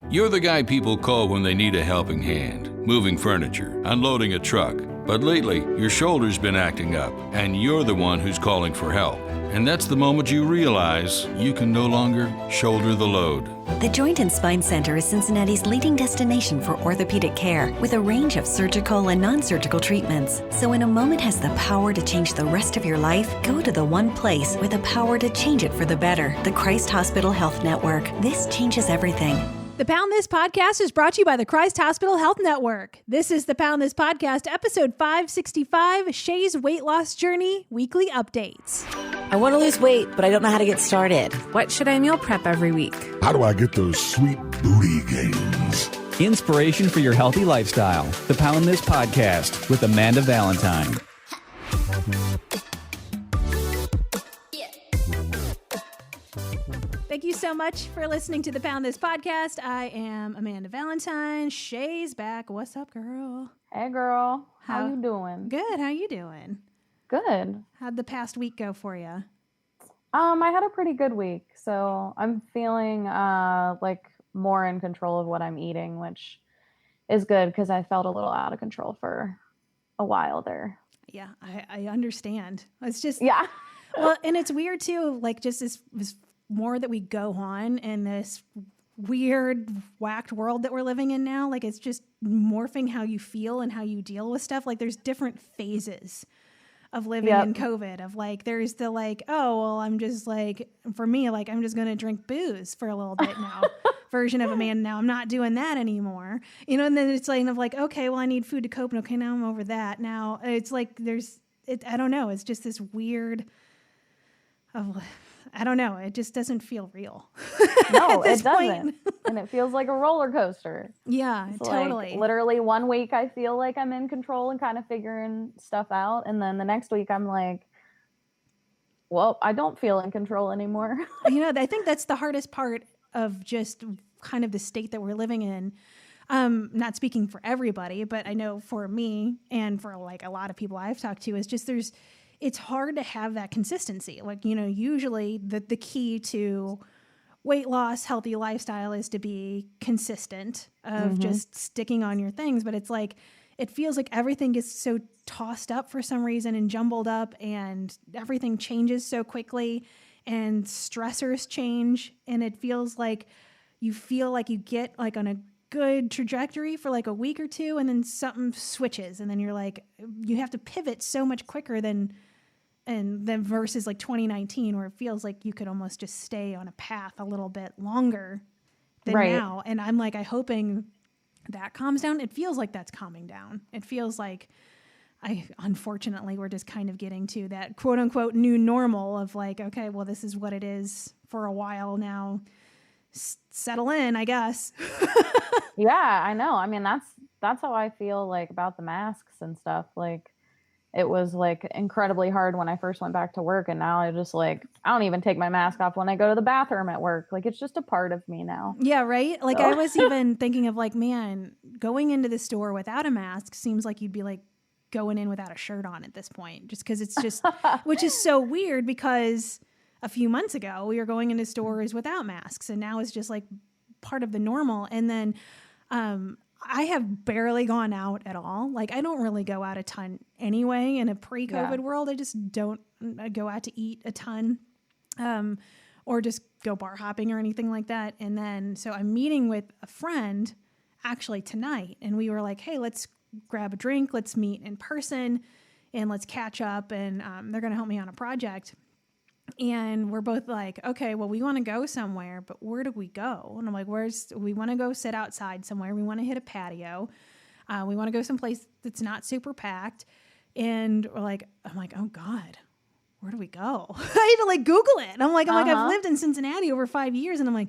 You're the guy people call when they need a helping hand, moving furniture, unloading a truck. But lately, your shoulder's been acting up, and you're the one who's calling for help. And that's the moment you realize you can no longer shoulder the load. The Joint and Spine Center is Cincinnati's leading destination for orthopedic care with a range of surgical and non-surgical treatments. So when a moment has the power to change the rest of your life, go to the one place with the power to change it for the better, the Christ Hospital Health Network. This changes everything. The Pound This Podcast is brought to you by the Christ Hospital Health Network. This is the Pound This Podcast, episode 565, Shay's Weight Loss Journey, weekly updates. I want to lose weight, but I don't know how to get started. What should I meal prep every week? How do I get those sweet booty gains? Inspiration for your healthy lifestyle. The Pound This Podcast with Amanda Valentine. Thank you so much for listening to the Pound This Podcast. I am Amanda Valentine. Shay's back. What's up, girl? Hey, girl. How you doing? Good. How you doing? Good. How'd the past week go for you? I had a pretty good week, so I'm feeling like more in control of what I'm eating, which is good because I felt a little out of control for a while there. Yeah, I understand. It's just Well, and it's weird too. Like just this more that we go on in this weird, whacked world that we're living in now. Like it's just morphing how you feel and how you deal with stuff. Like there's different phases of living in COVID, of like, there's the like, oh, well, I'm just like, for me, like, I'm just going to drink booze for a little bit now version of Amanda. Now I'm not doing that anymore, you know? And then it's like, okay, well, I need food to cope. And okay, now I'm over that. Now it's like, I don't know. It's just this weird I don't know. It just doesn't feel real. No, it doesn't. And it feels like a roller coaster. Yeah, it's totally. Like, literally one week I feel like I'm in control and kind of figuring stuff out. And then the next week I'm like, well, I don't feel in control anymore. You know, I think that's the hardest part of just kind of the state that we're living in. Not speaking for everybody, but I know for me and for like a lot of people I've talked to is just it's hard to have that consistency. Like, you know, usually the key to weight loss, healthy lifestyle is to be consistent of just sticking on your things. But it's like, it feels like everything gets so tossed up for some reason and jumbled up and everything changes so quickly and stressors change. And it feels like you get like on a good trajectory for like a week or two and then something switches and then you're like, you have to pivot so much quicker than versus like 2019 where it feels like you could almost just stay on a path a little bit longer than now. And I'm like, I'm hoping that calms down. It feels like that's calming down. It feels like unfortunately, we're just kind of getting to that quote unquote new normal of like, okay, well, this is what it is for a while now. Settle in, I guess. Yeah, I know. I mean, that's how I feel like about the masks and stuff. Like it was like incredibly hard when I first went back to work. And now I just like, I don't even take my mask off when I go to the bathroom at work. Like it's just a part of me now. Yeah. Right. Like I was even thinking of like, man, going into the store without a mask seems like you'd be like going in without a shirt on at this point, just because it's just, which is so weird because a few months ago we were going into stores without masks and now it's just like part of the normal. And then, I have barely gone out at all. Like I don't really go out a ton anyway in a pre-COVID world. I just don't go out to eat a ton, or just go bar hopping or anything like that. And then, so I'm meeting with a friend actually tonight and we were like, hey, let's grab a drink. Let's meet in person and let's catch up. And, they're going to help me on a project. And we're both like, okay, well, we want to go somewhere, but where do we go? And I'm like, we want to go sit outside somewhere. We want to hit a patio. We want to go someplace that's not super packed. And I'm like, oh God, where do we go? I had to like Google it. I'm like, I've lived in Cincinnati over 5 years. And I'm like,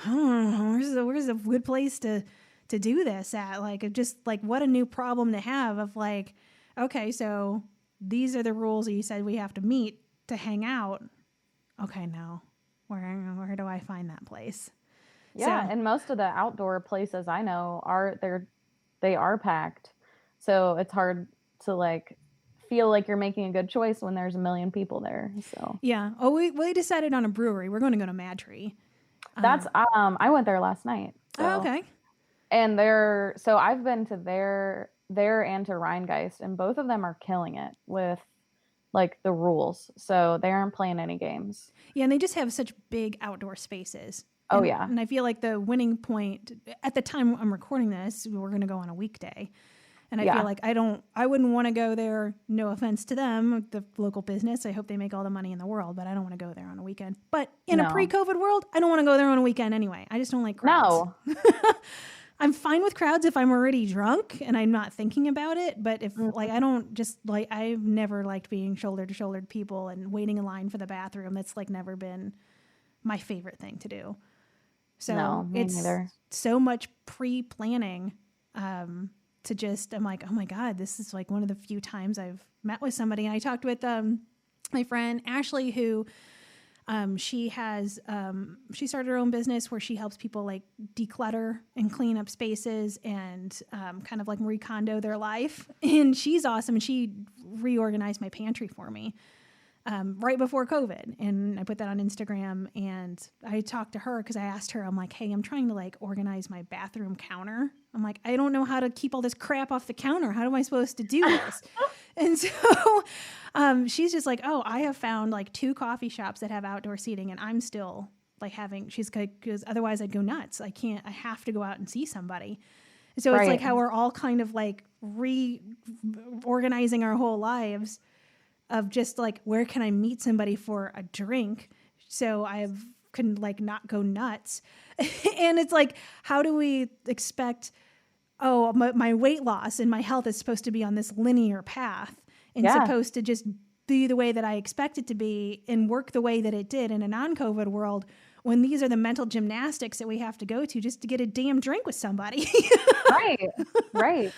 I don't know, where's a good place to do this at? Like, just like what a new problem to have of like, okay, so these are the rules that you said we have to meet to hang out. Okay, now where do I find that place? Yeah, so, and most of the outdoor places I know they are packed. So it's hard to like feel like you're making a good choice when there's a million people there. So yeah. Oh, we decided on a brewery. We're going to go to Mad Tree. That's I went there last night. So. Oh, okay. And I've been to there and to Rheingeist, and both of them are killing it with like the rules. So they aren't playing any games. Yeah, and they just have such big outdoor spaces. Oh, And, yeah. And I feel like the winning point at the time I'm recording this, we're going to go on a weekday. And I feel like I wouldn't want to go there. No offense to them, the local business. I hope they make all the money in the world, but I don't want to go there on a weekend. But in a pre-COVID world, I don't want to go there on a weekend anyway. I just don't like crowds. No. I'm fine with crowds if I'm already drunk and I'm not thinking about it. But if like, I don't just like, I've never liked being shoulder to shoulder with people and waiting in line for the bathroom. That's like never been my favorite thing to do. So no, me neither. So much pre-planning, to just, I'm like, oh my God, this is like one of the few times I've met with somebody. And I talked with, my friend Ashley, who, she started her own business where she helps people like declutter and clean up spaces and kind of like recondo their life. And she's awesome. And she reorganized my pantry for me right before COVID. And I put that on Instagram, and I talked to her because I asked her, I'm like, hey, I'm trying to like organize my bathroom counter. I'm like, I don't know how to keep all this crap off the counter. How am I supposed to do this? And so she's just like, oh, I have found like 2 coffee shops that have outdoor seating, and I'm still like she's like, because otherwise I'd go nuts. I have to go out and see somebody. So it's like how we're all kind of like reorganizing our whole lives of just like, where can I meet somebody for a drink? So can like not go nuts. And it's like, how do we expect, my weight loss and my health is supposed to be on this linear path and supposed to just be the way that I expect it to be and work the way that it did in a non-COVID world, when these are the mental gymnastics that we have to go to just to get a damn drink with somebody. Right.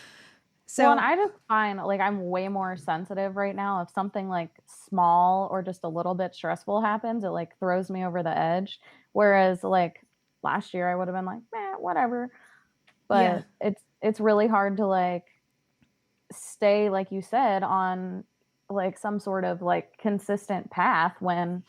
So, and I just find like I'm way more sensitive right now. If something like small or just a little bit stressful happens, it like throws me over the edge. Whereas like last year I would have been like, whatever. But it's really hard to like stay, like you said, on like some sort of like consistent path when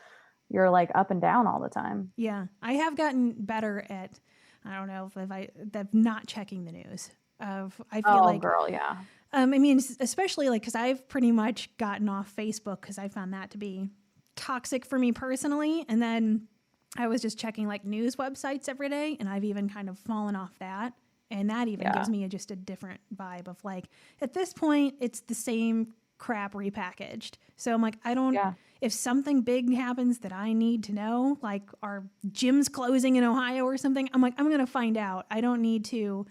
you're like up and down all the time. Yeah. I have gotten better at, I don't know if not checking the news. I feel like, girl, yeah. I mean, especially like, cause I've pretty much gotten off Facebook cause I found that to be toxic for me personally. And then I was just checking like news websites every day, and I've even kind of fallen off that. And that even gives me just a different vibe of like, at this point, it's the same crap repackaged. So I'm like, if something big happens that I need to know, like our gym's closing in Ohio or something, I'm like, I'm going to find out. I don't need to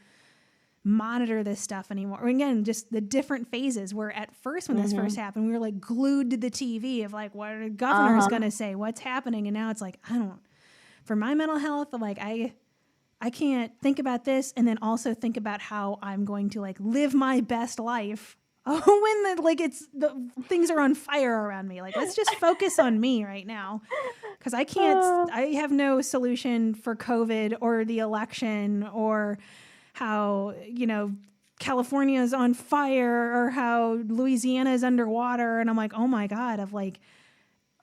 monitor this stuff anymore. Again, just the different phases where at first when this first happened, we were like glued to the TV of like, what are the governors going to say? What's happening? And now it's like, for my mental health, like I can't think about this and then also think about how I'm going to like live my best life. When the things are on fire around me. Like, let's just focus on me right now. Cause I have no solution for COVID or the election or how, California is on fire or how Louisiana is underwater. And I'm like, oh my God,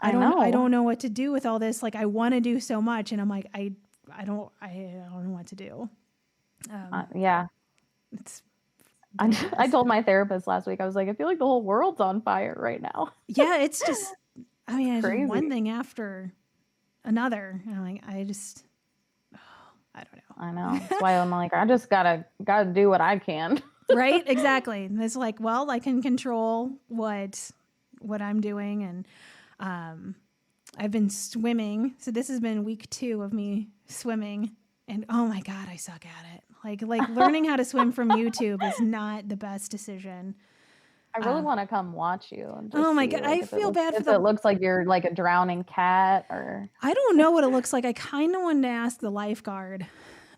I don't know what to do with all this. Like, I want to do so much. And I'm like, I don't know what to do. It's, I told my therapist last week, I was like, I feel like the whole world's on fire right now. Yeah. It's just, it's crazy. One thing after another. And I'm like, I don't know. I know. That's why I'm like, I just gotta do what I can. Right? Exactly. And it's like, well, I can control what I'm doing. And I've been swimming. So this has been week 2 of me swimming. And oh my God, I suck at it. Like learning how to swim from YouTube is not the best decision. I really want to come watch you. And just oh my see, God, like, I feel bad for it looks like you're like a drowning cat, or I don't know what it looks like. I kind of wanted to ask the lifeguard,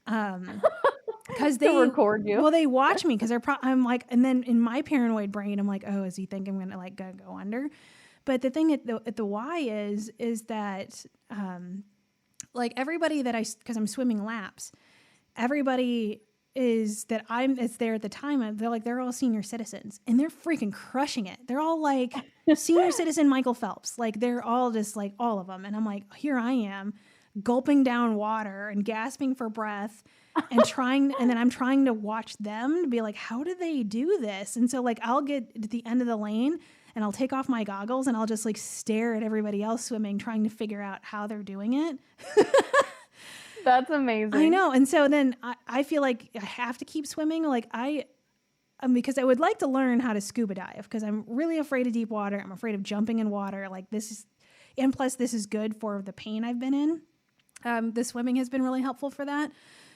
because they record you. Well, they watch me because I'm like, and then in my paranoid brain, I'm like, oh, is he thinking I'm gonna like go under? But the thing at the Y is that like everybody that because I'm swimming laps, everybody is there at the time. They're all senior citizens and they're freaking crushing it. They're all like senior citizen Michael Phelps. Like they're all just like all of them. And I'm like, here I am gulping down water and gasping for breath and then I'm trying to watch them to be like, how do they do this? And so like, I'll get to the end of the lane and I'll take off my goggles and I'll just like stare at everybody else swimming, trying to figure out how they're doing it. That's amazing. I know. And so then I feel like I have to keep swimming. Like because I would like to learn how to scuba dive because I'm really afraid of deep water. I'm afraid of jumping in water. Like and plus this is good for the pain I've been in. The swimming has been really helpful for that.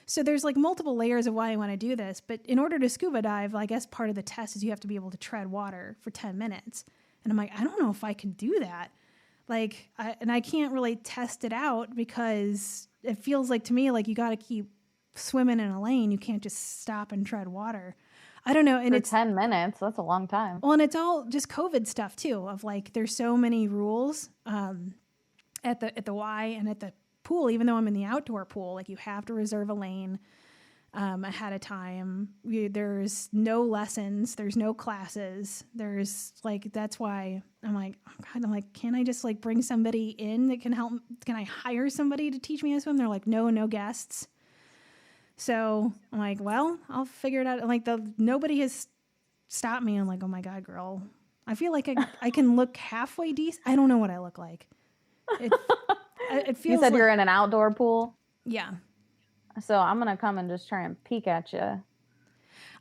So there's like multiple layers of why I want to do this. But in order to scuba dive, I guess part of the test is you have to be able to tread water for 10 minutes. And I'm like, I don't know if I can do that. Like, I can't really test it out because it feels like to me, like you got to keep swimming in a lane. You can't just stop and tread water. I don't know. And it's 10 minutes. That's a long time. Well, and it's all just COVID stuff too, of like, there's so many rules at the Y and at the pool, even though I'm in the outdoor pool, like you have to reserve a lane ahead of time. There's no lessons. There's no classes. There's like, that's why I'm like, oh God, I'm like, can I just like bring somebody in that can help? Can I hire somebody to teach me how to swim? They're like, no guests. So I'm like, well, I'll figure it out. Like nobody has stopped me. I'm like, oh my God, girl, I feel like I can look halfway decent. I don't know what I look like. It feels you said like, you're in an outdoor pool? Yeah. So I'm going to come and just try and peek at you.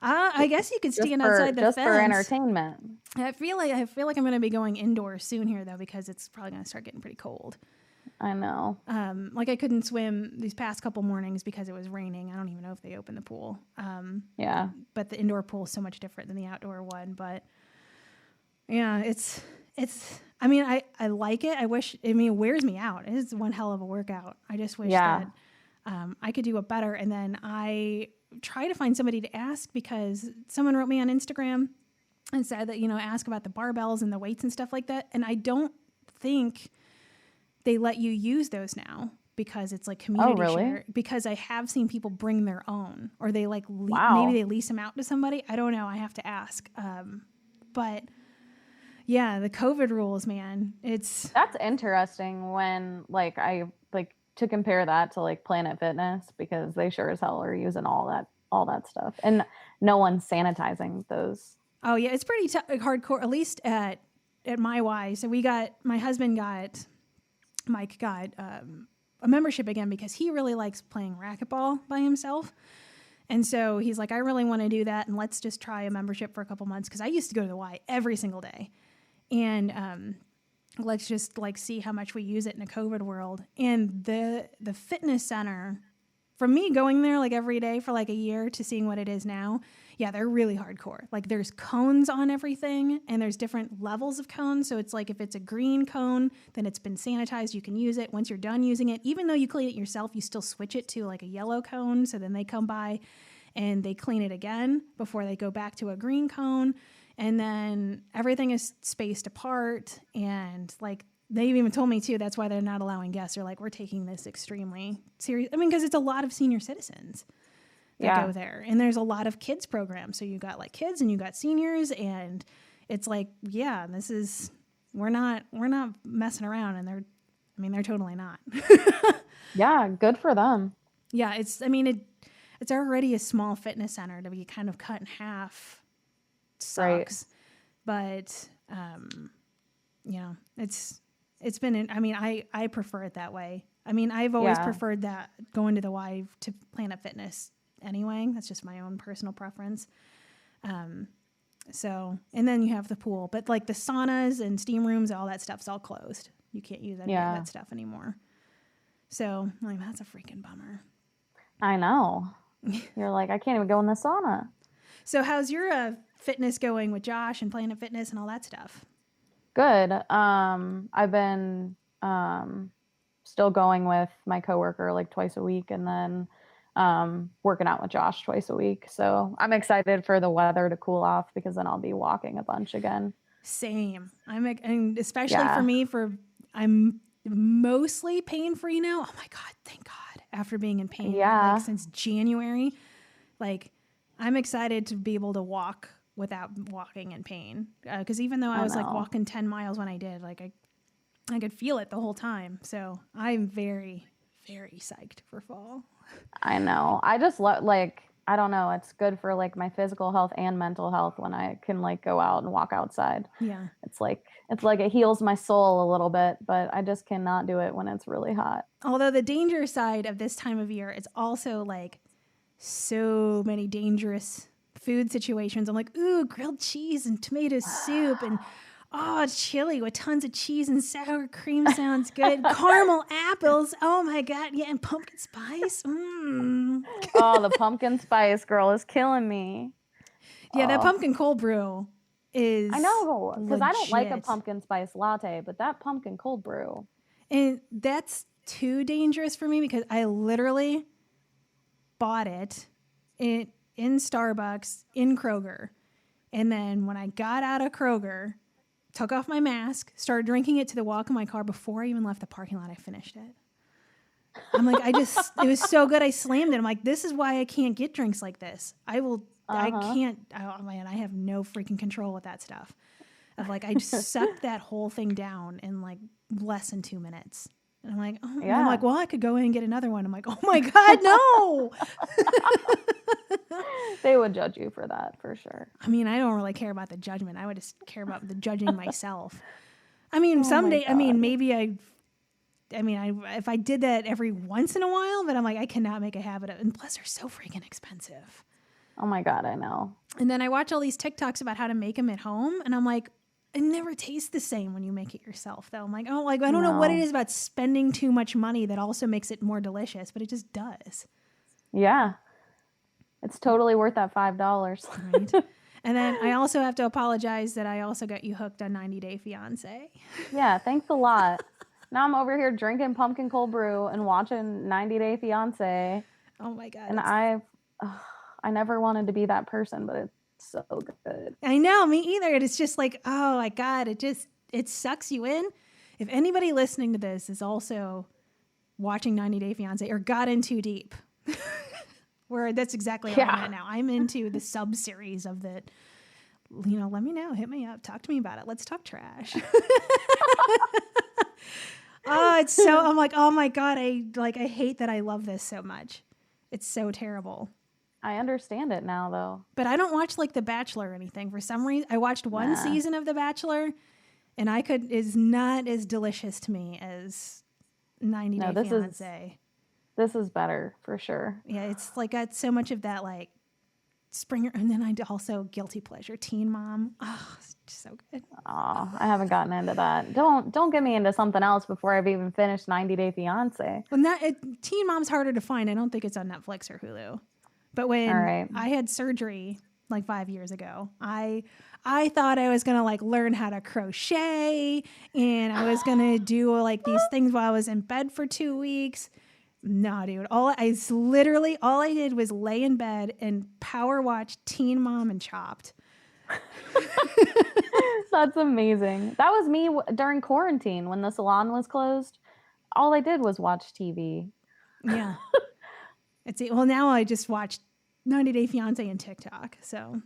I guess you could stand outside the fence. Just for entertainment. I feel like I'm going to be going indoors soon here, though, because it's probably going to start getting pretty cold. I know. Like I couldn't swim these past couple mornings because it was raining. I don't even know if they opened the pool. Yeah. But the indoor pool is so much different than the outdoor one. But yeah, it's. I mean, I like it. It wears me out. It is one hell of a workout. I just wish that I could do it better. And then I try to find somebody to ask because someone wrote me on Instagram and said that, ask about the barbells and the weights and stuff like that. And I don't think they let you use those now because it's like community share. Because I have seen people bring their own or they like, maybe they lease them out to somebody. I don't know. I have to ask. But yeah, the COVID rules, man. That's interesting when I to compare that to like Planet Fitness because they sure as hell are using all that stuff and no one's sanitizing those. Oh yeah, it's pretty hardcore. At least at my Y. So Mike got a membership again because he really likes playing racquetball by himself. And so he's like, I really want to do that, and let's just try a membership for a couple months because I used to go to the Y every single day. And let's just like see how much we use it in a COVID world. And the fitness center, from me going there like every day for like a year to seeing what it is now, yeah, they're really hardcore. Like there's cones on everything and there's different levels of cones. So it's like if it's a green cone, then it's been sanitized, you can use it. Once you're done using it, even though you clean it yourself, you still switch it to like a yellow cone. So then they come by and they clean it again before they go back to a green cone. And then everything is spaced apart. And like they even told me too, that's why they're not allowing guests. They're like, we're taking this extremely serious. I mean, because it's a lot of senior citizens that go there. And there's a lot of kids programs. So you got like kids and you got seniors. And it's like, yeah, we're not messing around. And they're totally not. Yeah, good for them. Yeah, it's already a small fitness center to be kind of cut in half. Sucks, right. But it's been. I prefer it that way. I mean, I've always preferred that going to the Y to Planet Fitness anyway. That's just my own personal preference. So, and then you have the pool, but like the saunas and steam rooms, all that stuff's all closed. You can't use any of that stuff anymore. So, like, that's a freaking bummer. I know. You're like, I can't even go in the sauna. So how's your fitness going with Josh and Planet Fitness and all that stuff? Good. I've been still going with my coworker like twice a week and then working out with Josh twice a week. So I'm excited for the weather to cool off because then I'll be walking a bunch again. Same. And especially for me, I'm mostly pain-free now. Oh my God, thank God. After being in pain since January, I'm excited to be able to walk without walking in pain. Because even though I was walking 10 miles when I did, I could feel it the whole time. So I'm very, very psyched for fall. I know. I just like, I don't know. It's good for like my physical health and mental health when I can like go out and walk outside. Yeah. It's like it heals my soul a little bit, but I just cannot do it when it's really hot. Although the danger side of this time of year is also like so many dangerous food situations. I'm like, ooh, grilled cheese and tomato soup and chili with tons of cheese and sour cream sounds good. Caramel apples. Oh my God. Yeah. And pumpkin spice. Oh, the pumpkin spice girl is killing me. Yeah. That pumpkin cold brew is. I know. Because I don't like a legit. pumpkin spice latte, but that pumpkin cold brew. And that's too dangerous for me because I literally bought it in Starbucks in Kroger. And then when I got out of Kroger, took off my mask, started drinking it to the walk in my car. Before I even left the parking lot, I finished it. I'm like, it was so good. I slammed it. I'm like, this is why I can't get drinks like this. I can't, oh man, I have no freaking control with that stuff. Of like, I just sucked that whole thing down in like less than 2 minutes. And I'm like, oh, and I'm like, well, I could go in and get another one. I'm like, oh my God, no. They would judge you for that for sure. I mean, I don't really care about the judgment. I would just care about the judging myself. I mean, someday, I mean, maybe if I did that every once in a while, but I'm like, I cannot make a habit of it. And plus they're so freaking expensive. Oh my God, I know. And then I watch all these TikToks about how to make them at home. And I'm like, it never tastes the same when you make it yourself though. I'm like, oh, like, I don't know what it is about spending too much money that also makes it more delicious, but it just does. Yeah. It's totally worth that $5. Right. And then I also have to apologize that I also got you hooked on 90 Day Fiancé. Yeah, thanks a lot. Now I'm over here drinking pumpkin cold brew and watching 90 Day Fiancé. Oh my God. And I never wanted to be that person, but it's so good. I know, me either. It's just like, oh my God, it sucks you in. If anybody listening to this is also watching 90 Day Fiancé or got in too deep, where that's exactly where I'm at now. I'm into the sub-series of that. You know, let me know. Hit me up. Talk to me about it. Let's talk trash. I'm like, oh my God, I hate that I love this so much. It's so terrible. I understand it now though. But I don't watch like The Bachelor or anything. For some reason, I watched one season of The Bachelor and is not as delicious to me as 90 Day Fiancé. This is better for sure. Yeah, it's like got so much of that like Springer, and then I also guilty pleasure Teen Mom. Oh, it's just so good. Oh, I haven't gotten into that. Don't get me into something else before I've even finished 90 Day Fiancé. Well, Teen Mom's harder to find. I don't think it's on Netflix or Hulu. But when I had surgery like 5 years ago, I thought I was gonna like learn how to crochet and I was gonna do like these things while I was in bed for 2 weeks. No, dude. All I did was lay in bed and power watch Teen Mom and Chopped. That's amazing. That was me during quarantine when the salon was closed. All I did was watch TV. Yeah. Well, now I just watch 90 Day Fiancé and TikTok. So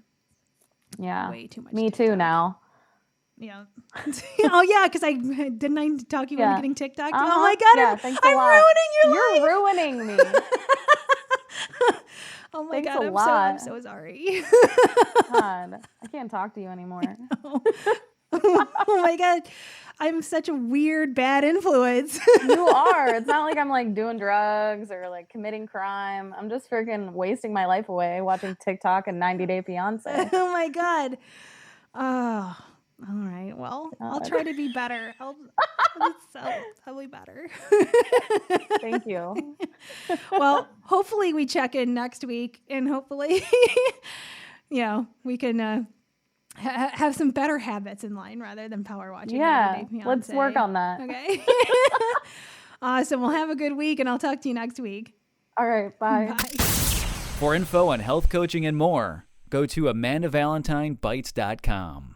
yeah, way too much. Me TikTok. too now. Yeah. Oh yeah, because I talk you into getting TikTok. Uh-huh. Oh my God, yeah, I'm ruining your life. You're ruining me. Oh my Thanks God, I'm so sorry. God, I can't talk to you anymore. Oh my God, I'm such a weird bad influence. You are. It's not like I'm like doing drugs or like committing crime. I'm just freaking wasting my life away watching TikTok and 90 Day Fiancé. Oh my God. Oh. All right. Well, I'll try to be better. I'll be better. Thank you. Well, hopefully we check in next week and hopefully, we can have some better habits in line rather than power watching. Yeah. Let's work on that. Okay. Awesome. Well, have a good week and I'll talk to you next week. All right. Bye. Bye. For info on health coaching and more, go to AmandaValentineBites.com.